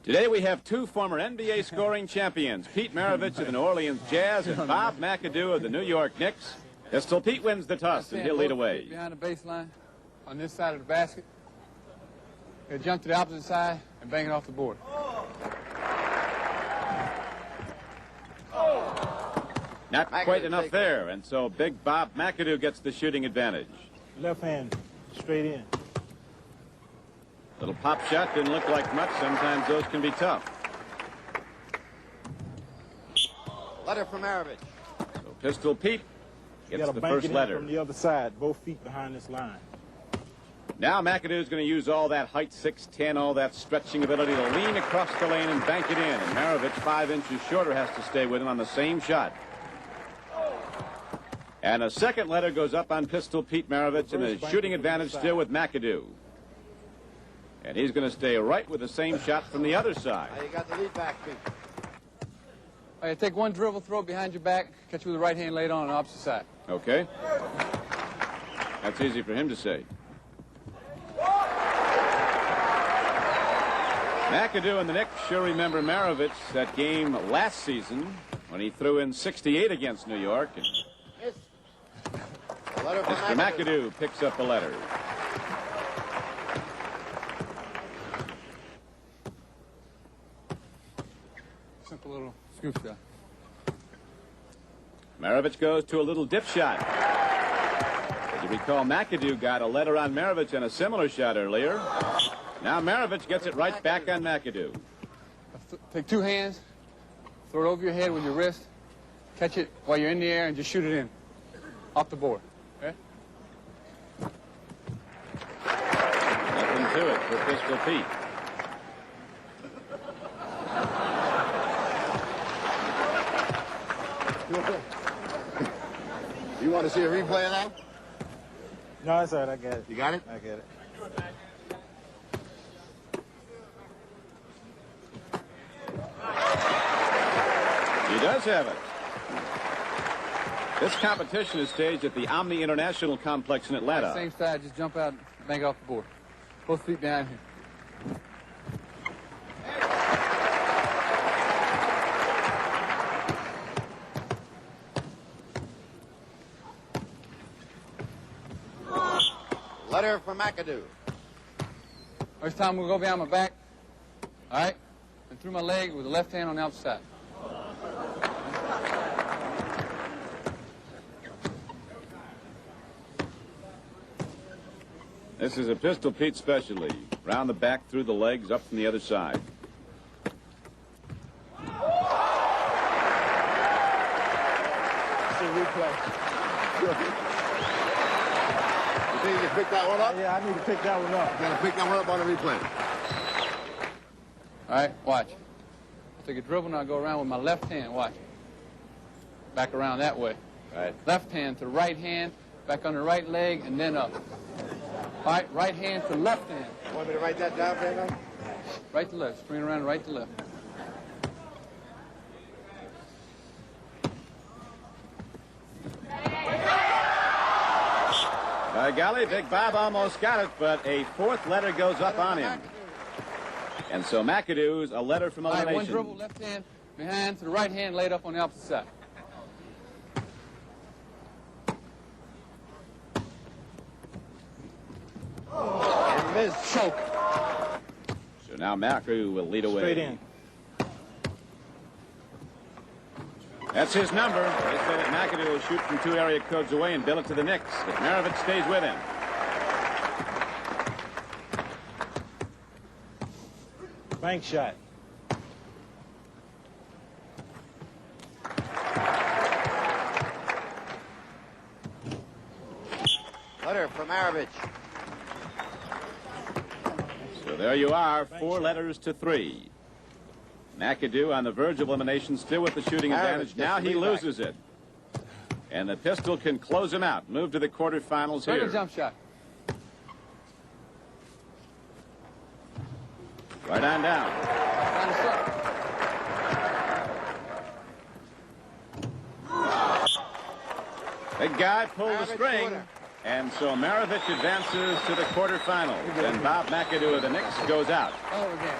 Today we have two former NBA scoring champions, Pete Maravich of the New Orleans Jazz and Bob McAdoo of the New York Knicks. Pistol Pete wins the toss, and he'll lead away. Behind the baseline, on this side of the basket. He'll jump to the opposite side and bang it off the board. Not quite enough there, and so big Bob McAdoo gets the shooting advantage. Left hand, straight in. Little pop shot didn't look like much. Sometimes those can be tough. Letter from Maravich. So Pistol Pete gets the first letter. From the other side, both feet behind this line. Now McAdoo's going to use all that height, 6'10", all that stretching ability to lean across the lane and bank it in. And Maravich, 5 inches shorter, has to stay with him on the same shot. And a second letter goes up on Pistol Pete Maravich, and a shooting advantage still with McAdoo. And he's going to stay right with the same shot from the other side. You got the lead back, Pete. All right, take one dribble, throw it behind your back, catch you with the right hand laid on the opposite side. Okay. That's easy for him to say. McAdoo and the Knicks sure remember Maravich, that game last season when he threw in 68 against New York. And Mr. McAdoo picks up the letter. Simple little scoop shot. Maravich goes to a little dip shot. As you recall, McAdoo got a letter on Maravich and a similar shot earlier. Now Maravich gets it right back on McAdoo. Take two hands, throw it over your head with your wrist, catch it while you're in the air, and just shoot it in, off the board. Okay? Nothing to it for Pistol Pete. You want to see a replay of that? No, it's all right. I got it. You got it? I get it. He does have it. This competition is staged at the Omni International Complex in Atlanta. Same side, just jump out and bang it off the board. Both feet behind him. Letter from McAdoo. First time we'll go behind my back. All right? And through my leg with the left hand on the outside. This is a Pistol Pete specialty. Round the back, through the legs, up from the other side. It's a replay. You think you can pick that one up? Yeah, I need to pick that one up. You got to pick that one up on the replay. All right, watch. I'll take a dribble, and I'll go around with my left hand. Watch. Back around that way. Right. Left hand to right hand, back on the right leg, and then up. All right, right hand to left hand. Want me to write that down, Fernando? Right to left. Spring around right to left. By golly, Big Bob almost got it, but a fourth letter goes up on him. And so McAdoo's a letter from elimination. All right, one dribble, left hand behind to the right hand, laid up on the opposite side. And missed. Choke. So now McAdoo will lead away. Straight in. That's his number. They say that McAdoo will shoot from 2 area codes away and bill it to the Knicks, but Maravich stays with him. Bank shot. Letter from Maravich. So there you are, 4 letters to 3. McAdoo on the verge of elimination, still with the shooting advantage. Now he loses it. And the Pistol can close him out. Move to the quarterfinals Take a here. jump shot. Right on down. Down the circle. Big guy pulled the string. And so Maravich advances to the quarterfinals. And Bob McAdoo of the Knicks goes out. Oh, again.